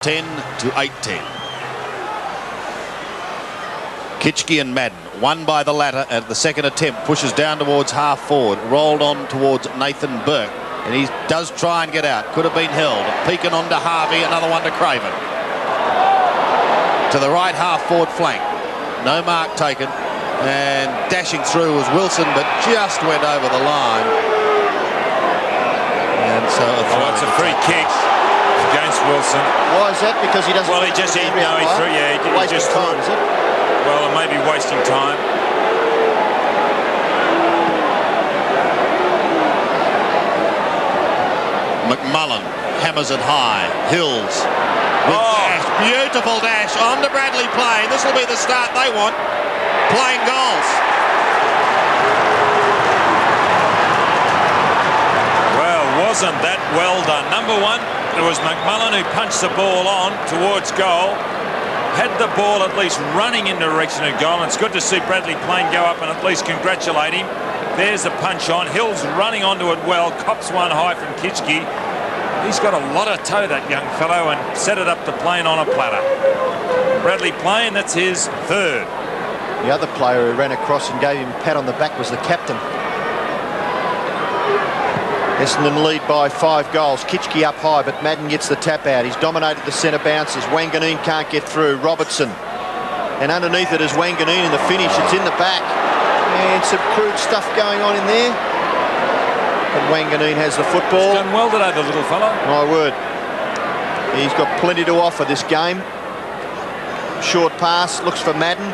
10-18. Kitchke and Madden, won by the latter at the second attempt, pushes down towards half forward, rolled on towards Nathan Burke, and he does try and get out. Could have been held. Peeking on to Harvey, another one to Craven. To the right half forward flank. No mark taken, and dashing through was Wilson, but just went over the line. And so it's a free kick against Wilson. Why is that? Because he doesn't. Well, he just he just time, is it? Well, it may be wasting time. McMullen hammers it high. Hills with dash. Beautiful dash on to Bradley Plain. This will be the start they want. Plain goals. Well, wasn't that well done? Number one, it was McMullen who punched the ball on towards goal. Had the ball at least running in the direction of goal, and it's good to see Bradley Plain go up and at least congratulate him. There's a punch on. Hill's running onto it well. Cops one high from Kitchke. He's got a lot of toe, that young fellow, and set it up to Plain on a platter. Bradley Plain, that's his third. The other player who ran across and gave him a pat on the back was the captain. Essendon lead by 5 goals. Kitchke up high, but Madden gets the tap out. He's dominated the centre bounces. Wanganeen can't get through. Robertson. And underneath it is Wanganeen in the finish. It's in the back. And some crude stuff going on in there. And Wanganeen has the football. He's done well today, the little fellow. My word. He's got plenty to offer this game. Short pass, looks for Madden.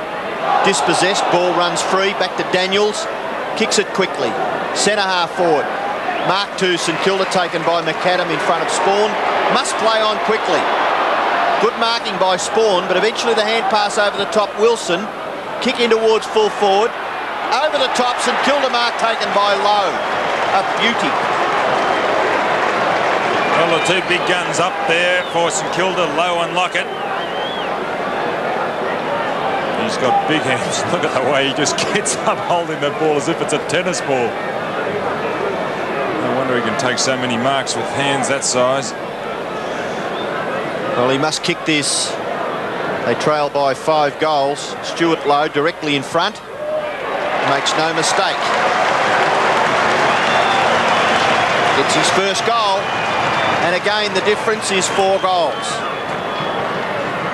Dispossessed, ball runs free. Back to Daniels. Kicks it quickly. Centre half forward. Mark 2, St Kilda taken by McAdam in front of Spawn. Must play on quickly. Good marking by Spawn, but eventually the hand pass over the top. Wilson, kick in towards full forward. Over the top, St Kilda mark taken by Lowe. A beauty. Well, the two big guns up there for St Kilda, Lowe and Lockett. He's got big hands. Look at the way he just gets up holding the ball as if it's a tennis ball. No wonder he can take so many marks with hands that size. Well, he must kick this. They trail by 5 goals. Stuart Lowe directly in front. Makes no mistake. It's his first goal. And again, the difference is 4 goals.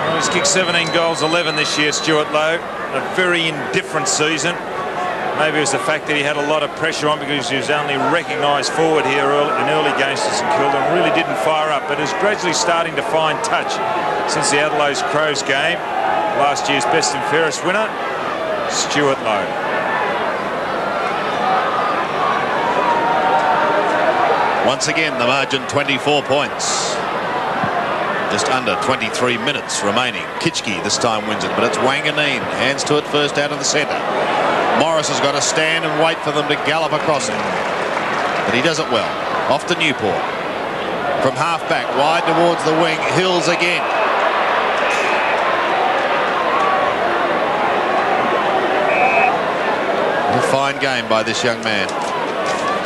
Well, he's kicked 17 goals, 11 this year, Stuart Lowe. A very indifferent season. Maybe it was the fact that he had a lot of pressure on because he was only recognised forward here in early games to St Kilda and really didn't fire up, but is gradually starting to find touch since the Adelaide Crows game. Last year's best and fairest winner, Stuart Lowe. Once again, the margin 24 points. Just under 23 minutes remaining. Kitchke this time wins it, but it's Wanganeen. Hands to it first out of the centre. Morris has got to stand and wait for them to gallop across him. But he does it well. Off to Newport. From half-back, wide towards the wing. Hills again. A fine game by this young man.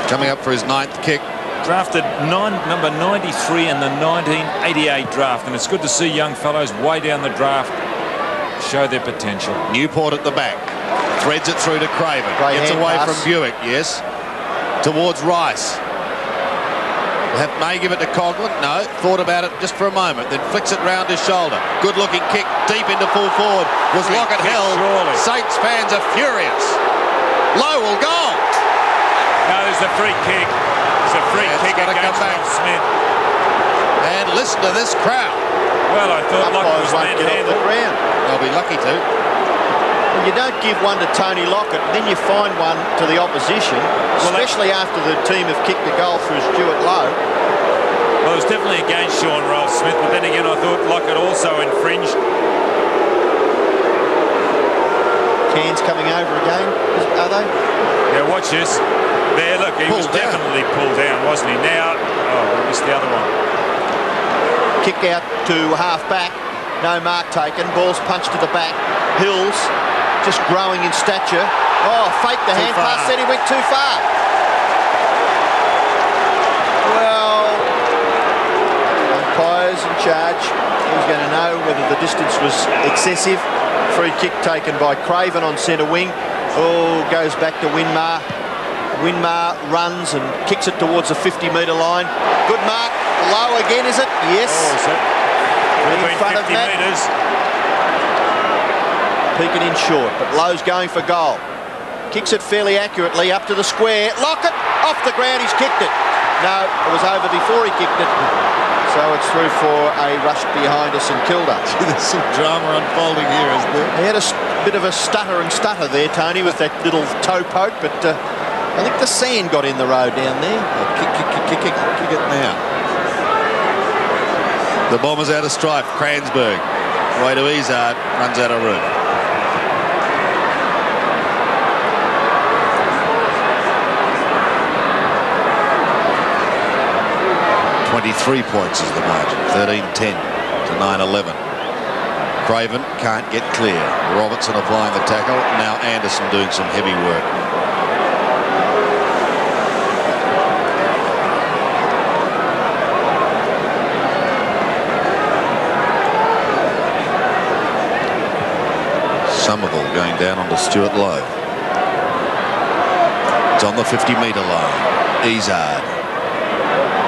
Coming up for his 9th kick. Drafted number 93 in the 1988 draft, and it's good to see young fellows way down the draft show their potential. Newport at the back. Threads it through to Craven. Gets away from Buick, yes. Towards Rice. May give it to Coughlin. No, thought about it just for a moment. Then flicks it round his shoulder. Good looking kick deep into full forward. Was Lockett held? Saints fans are furious. Lowe will go. No, there's a free kick. It's a free kick against Smith. And listen to this crowd. Well, I thought Lockett was manhandled. They'll be lucky to. Well, you don't give one to Tony Lockett, then you find one to the opposition, especially after the team have kicked a goal through Stuart Lowe. Well, it was definitely against Sean Rolfe Smith, but then again, I thought Lockett also infringed. Cairns coming over again, are they? Yeah, watch this. There, look, he was definitely pulled down, wasn't he? Now, we missed the other one. Kick out to half-back. No mark taken. Ball's punched to the back. Hills just growing in stature. Oh, faked the hand pass, said he went too far. Well, umpires and charge. He was going to know whether the distance was excessive. Free kick taken by Craven on centre wing. Oh, goes back to Winmar. Winmar runs and kicks it towards the 50-metre line. Good mark. Low again, is it? Yes. Oh, is it? In front of 50 Matt. metres. Peeking in short, but Lowe's going for goal. Kicks it fairly accurately up to the square. Lockett off the ground. He's kicked it. No, it was over before he kicked it. So it's through for a rush behind us in St Kilda. There's some drama unfolding here, isn't there? He had a bit of a stutter there, Tony, with that little toe poke, but I think the sand got in the road down there. Kick it now. The Bombers out of strife. Cransberg. Way to Izard. Runs out of room. 23 points is the margin. 13-10 to 9-11. Craven can't get clear. Robertson applying the tackle. Now Anderson doing some heavy work. Somerville going down onto Stuart Lowe. It's on the 50-metre line. Izard.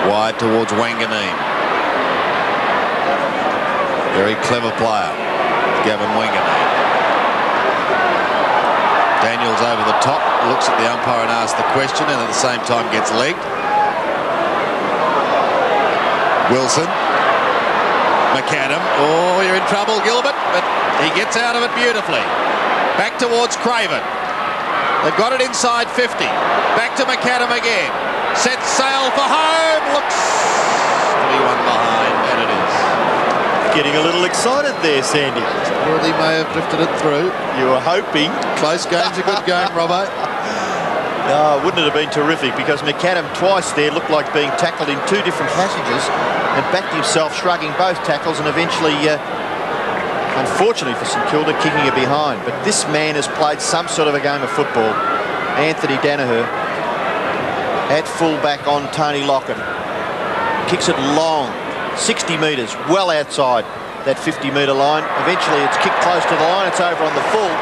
Wide towards Wanganeen. Very clever player, Gavin Wanganeen. Daniels over the top, looks at the umpire and asks the question, and at the same time gets legged. Wilson. McAdam. Oh, you're in trouble, Gilbert, but he gets out of it beautifully. Back towards Craven. They've got it inside 50. Back to McAdam again. Sets sail for home. Looks to be one behind, and it is. Getting a little excited there, Sandy. Already may have drifted it through. You were hoping. Close game's a good game, Robbo. Oh, wouldn't it have been terrific, because McAdam twice there looked like being tackled in two different passages and backed himself, shrugging both tackles, and eventually, unfortunately for St Kilda, kicking it behind. But this man has played some sort of a game of football. Anthony Danaher at full-back on Tony Lockett. Kicks it long, 60 metres, well outside that 50-metre line. Eventually it's kicked close to the line. It's over on the full.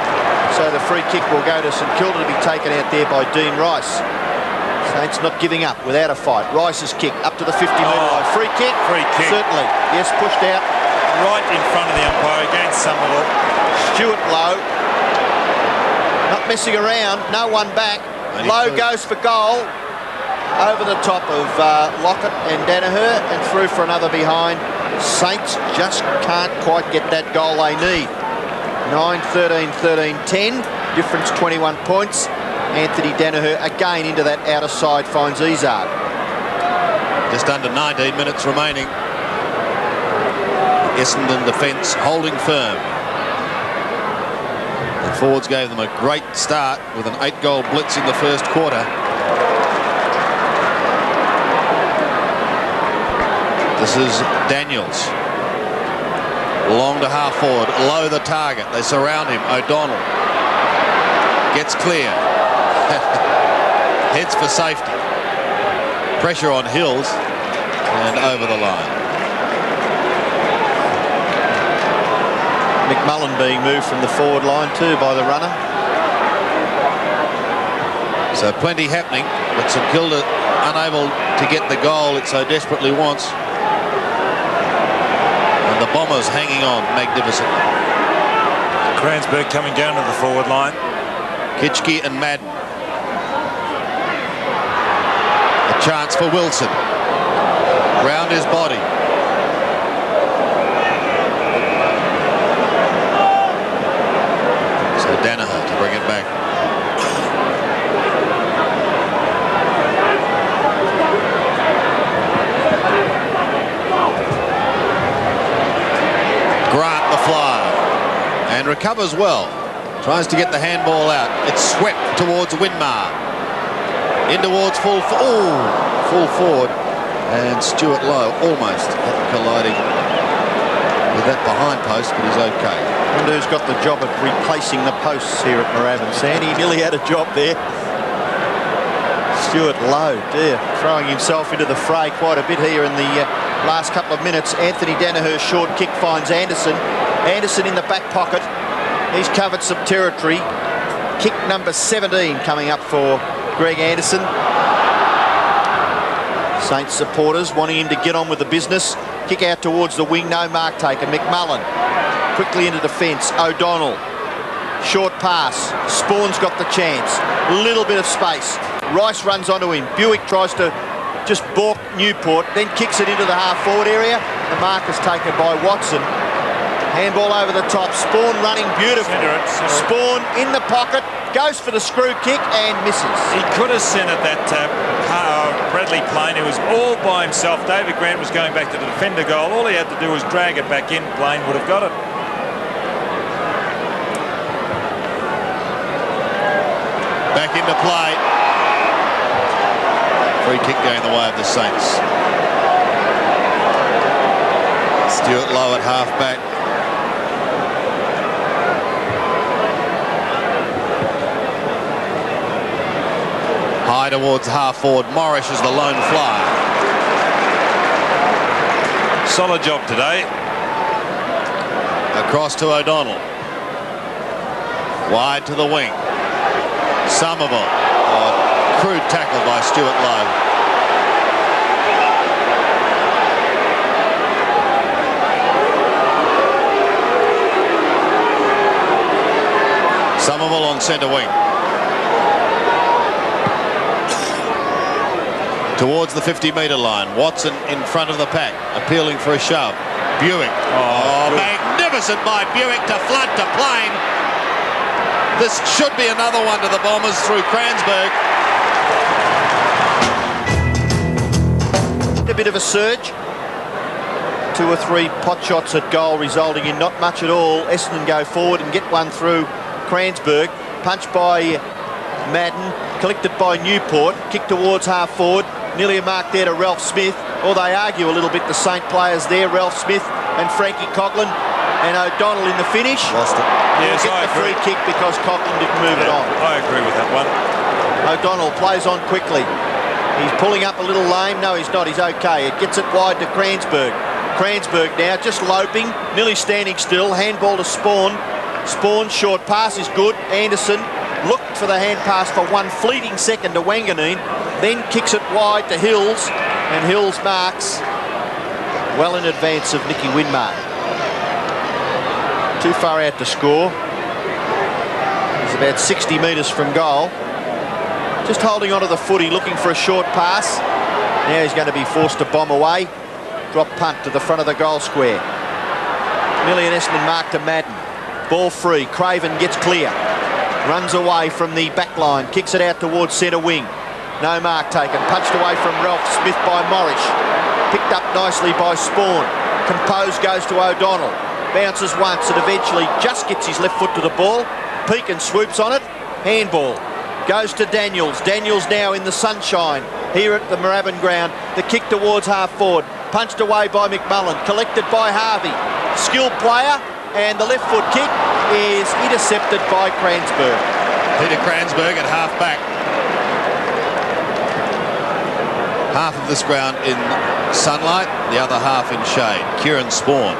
So the free kick will go to St Kilda to be taken out there by Dean Rice. Saints not giving up without a fight. Rice's kick up to the 50-metre line. Free kick? Free kick. Certainly. Yes, pushed out. Right in front of the umpire against Somerville. Stuart Lowe. Not messing around. No one back. Lowe goes for goal. Over the top of Lockett and Danaher, and through for another behind. Saints just can't quite get that goal they need. 9-13, 13-10. Difference 21 points. Anthony Danaher again into that outer side, finds Izard. Just under 19 minutes remaining. Essendon defence holding firm. The forwards gave them a great start with an 8-goal blitz in the first quarter. This is Daniels. Long to half forward. Low the target. They surround him. O'Donnell gets clear. Heads for safety. Pressure on Hills. And over the line. McMullen being moved from the forward line too by the runner. So plenty happening. But St Kilda unable to get the goal it so desperately wants. The Bombers hanging on magnificently. Cransberg coming down to the forward line. Kitchke and Madden. A chance for Wilson. Round his body. So Danaher to bring it back. Grant the flyer and recovers well. Tries to get the handball out. It's swept towards Winmar. In towards full forward. And Stuart Lowe almost colliding with that behind post, but he's okay. I wonder who's got the job of replacing the posts here at Moorabbin. Sandy nearly had a job there. Stuart Lowe, dear, throwing himself into the fray quite a bit here in the last couple of minutes. Anthony Danaher's short kick finds Anderson. Anderson in the back pocket. He's covered some territory. Kick number 17 coming up for Greg Anderson. Saints supporters wanting him to get on with the business. Kick out towards the wing, no mark taken. McMullen quickly into defence. O'Donnell, short pass. Spawn's got the chance. Little bit of space. Rice runs onto him. Buick tries to just balk Newport, then kicks it into the half-forward area. The mark is taken by Watson. Handball over the top. Spawn running beautiful. Centre it. Spawn in the pocket, goes for the screw kick and misses. He could have centred that Bradley Plain. He was all by himself. David Grant was going back to the defender goal. All he had to do was drag it back in. Plain would have got it. Back into play. Free kick going the way of the Saints. Stuart Lowe at half-back. High towards half-forward. Morris is the lone flyer. Solid job today. Across to O'Donnell. Wide to the wing. Somerville. Oh, crude tackle by Stuart Lowe. Somerville on centre wing. Towards the 50-metre line. Watson in front of the pack, appealing for a shove. Buick. Oh, magnificent by Buick to flood to Plain. This should be another one to the Bombers through Cransburg. A bit of a surge. 2 or 3 pot shots at goal resulting in not much at all. Essendon go forward and get one through Cransburg. Punched by Madden, collected by Newport, kick towards half forward. Nearly a mark there to Ralph Smith, or they argue a little bit, the Saint players there, Ralph Smith and Frankie Coughlin, and O'Donnell in the finish. Lost it. Yes, Get the free kick because Coughlin didn't move it on. I agree with that one. O'Donnell plays on quickly. He's pulling up a little lame. No, he's not. He's okay. It gets it wide to Cransburg. Cransburg now just loping, nearly standing still. Handball to Spawn. Spawn, short pass is good. Anderson looked for the hand pass for one fleeting second to Wanganeen, then kicks it wide to Hills, and Hills marks well in advance of Nicky Winmar. Too far out to score. He's about 60 metres from goal. Just holding onto the footy, looking for a short pass. Now he's going to be forced to bomb away. Drop punt to the front of the goal square. Nearly an Essendon mark to Madden. Ball free. Craven gets clear. Runs away from the back line. Kicks it out towards centre wing. No mark taken. Punched away from Ralph Smith by Morris. Picked up nicely by Spawn. Composed goes to O'Donnell. Bounces once and eventually just gets his left foot to the ball. Pekin swoops on it. Handball. Goes to Daniels. Daniels now in the sunshine here at the Moorabbin ground. The kick towards half forward. Punched away by McMullen. Collected by Harvey. Skilled player. And the left foot kick is intercepted by Cransburg. Peter Cransburg at half-back. Half of this ground in sunlight, the other half in shade. Kieran Spawn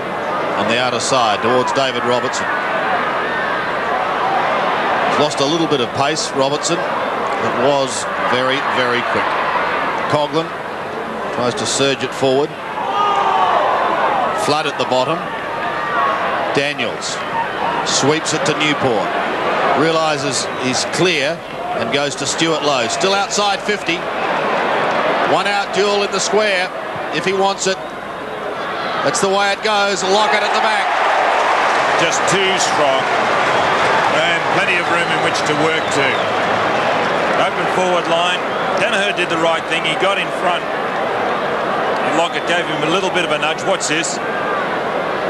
on the outer side towards David Robertson. Lost a little bit of pace, Robertson. It was very, very quick. Coughlin tries to surge it forward. Flood at the bottom. Daniels sweeps it to Newport. Realises he's clear and goes to Stuart Lowe. Still outside 50. One out duel in the square if he wants it. That's the way it goes. Lockett at the back. Just too strong. And plenty of room in which to work to. Open forward line. Danaher did the right thing. He got in front. And Lockett gave him a little bit of a nudge. Watch this.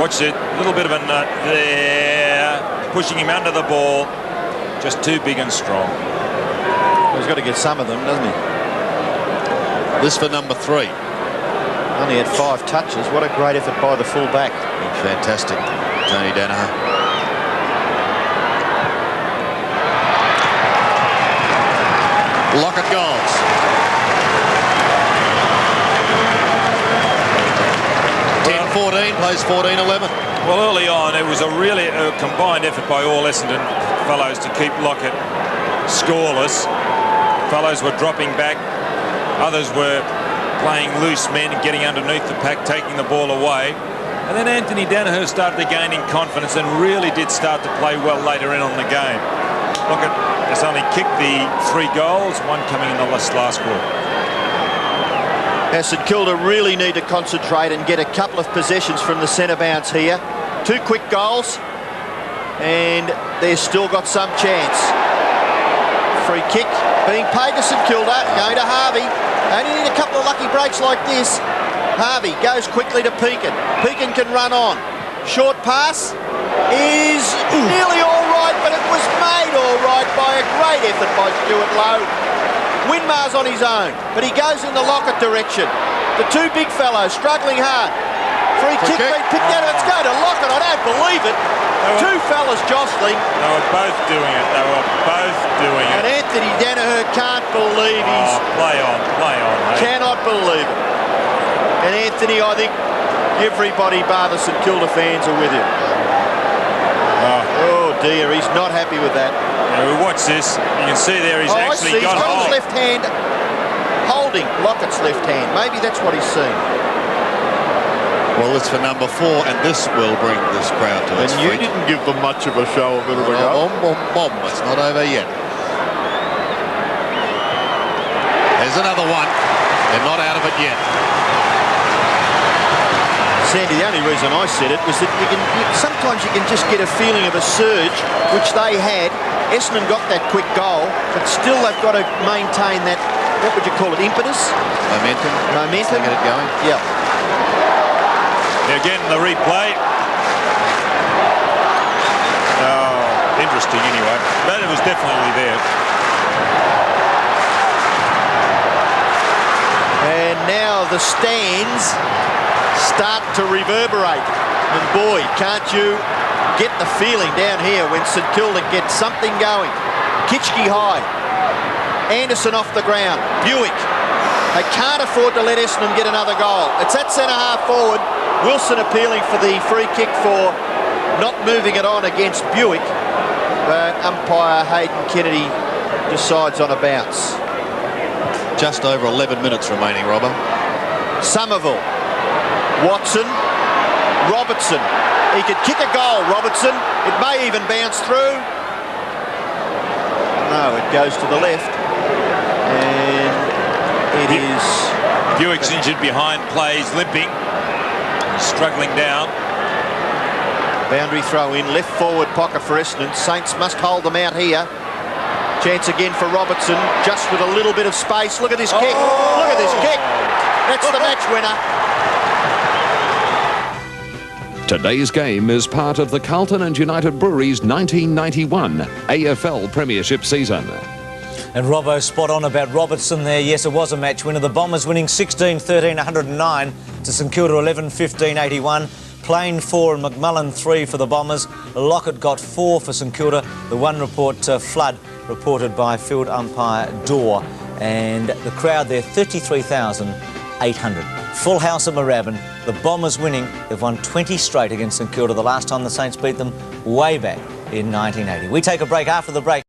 Watch it. A little bit of a nut there. Pushing him under the ball. Just too big and strong. Well, he's got to get some of them, doesn't he? This for number 3. Only had 5 touches. What a great effort by the full-back. Fantastic, Tony Danaher. Lockett goals. 14, plays 14-11. Well, early on, it was a really combined effort by all Essendon fellows to keep Lockett scoreless. Fellows were dropping back. Others were playing loose men and getting underneath the pack, taking the ball away. And then Anthony Danaher started to gain in confidence and really did start to play well later in on the game. Lockett has only kicked the 3 goals, one coming in the last quarter. St Kilda really need to concentrate and get a couple of possessions from the centre bounce here. 2 quick goals, and they've still got some chance. Free kick being paid to St Kilda, going to Harvey. Only need a couple of lucky breaks like this. Harvey goes quickly to Pekin. Pekin can run on. Short pass is nearly all right, but it was made all right by a great effort by Stuart Lowe. Winmar's on his own, but he goes in the Lockett direction. The 2 big fellows struggling hard. Free kick being picked out. It's going to Lockett. I don't believe it. 2 fellas jostling. They were both doing it. They were both doing it. And Anthony Danaher can't believe he's... play on. Mate. Cannot believe it. And Anthony, I think everybody bar the St Kilda fans are with him. Oh dear, he's not happy with that. Now, watch this. You can see there he's actually he's got hold. his left hand holding Lockett's left hand. Maybe that's what he's seen. Well, it's for number 4, and this will bring this crowd to its feet. And you feet. didn't give them much of a show a minute ago. Bomb. It's not over yet. There's another one. They're not out of it yet. Sandy, the only reason I said it was that sometimes you can just get a feeling of a surge, which they had. Essendon got that quick goal, but still they've got to maintain that, what would you call it, impetus? Momentum. Momentum. Get it going. Yeah. Again, the replay. Oh, interesting anyway. But it was definitely there. And now the stands start to reverberate. And boy, can't you get the feeling down here when St Kilda gets something going. Kitchke high. Anderson off the ground. Buick. They can't afford to let Essendon get another goal. It's that centre-half forward. Wilson appealing for the free kick for not moving it on against Buick. But umpire Hayden Kennedy decides on a bounce. Just over 11 minutes remaining, Robbo. Somerville. Watson. Robertson. He could kick a goal, Robertson. It may even bounce through. No, it goes to the left. And it is... Buick's injured behind, plays limping. Struggling down. Boundary throw in, left forward pocket for Essendon. Saints must hold them out here. Chance again for Robertson, just with a little bit of space. Look at this kick. Look at this kick. That's the match winner. Today's game is part of the Carlton and United Brewery's 1991 AFL Premiership season. And Robbo spot on about Robertson there. Yes, it was a match winner. The Bombers winning 16-13, 109 to St Kilda 11-15, 81. Plain 4 and McMullen 3 for the Bombers. Lockett got 4 for St Kilda. The one report, flood, reported by field umpire Dorr. And the crowd there, 33,800. Full house at Moorabbin. The Bombers winning. They've won 20 straight against St Kilda. The last time the Saints beat them way back in 1980. We take a break. After the break,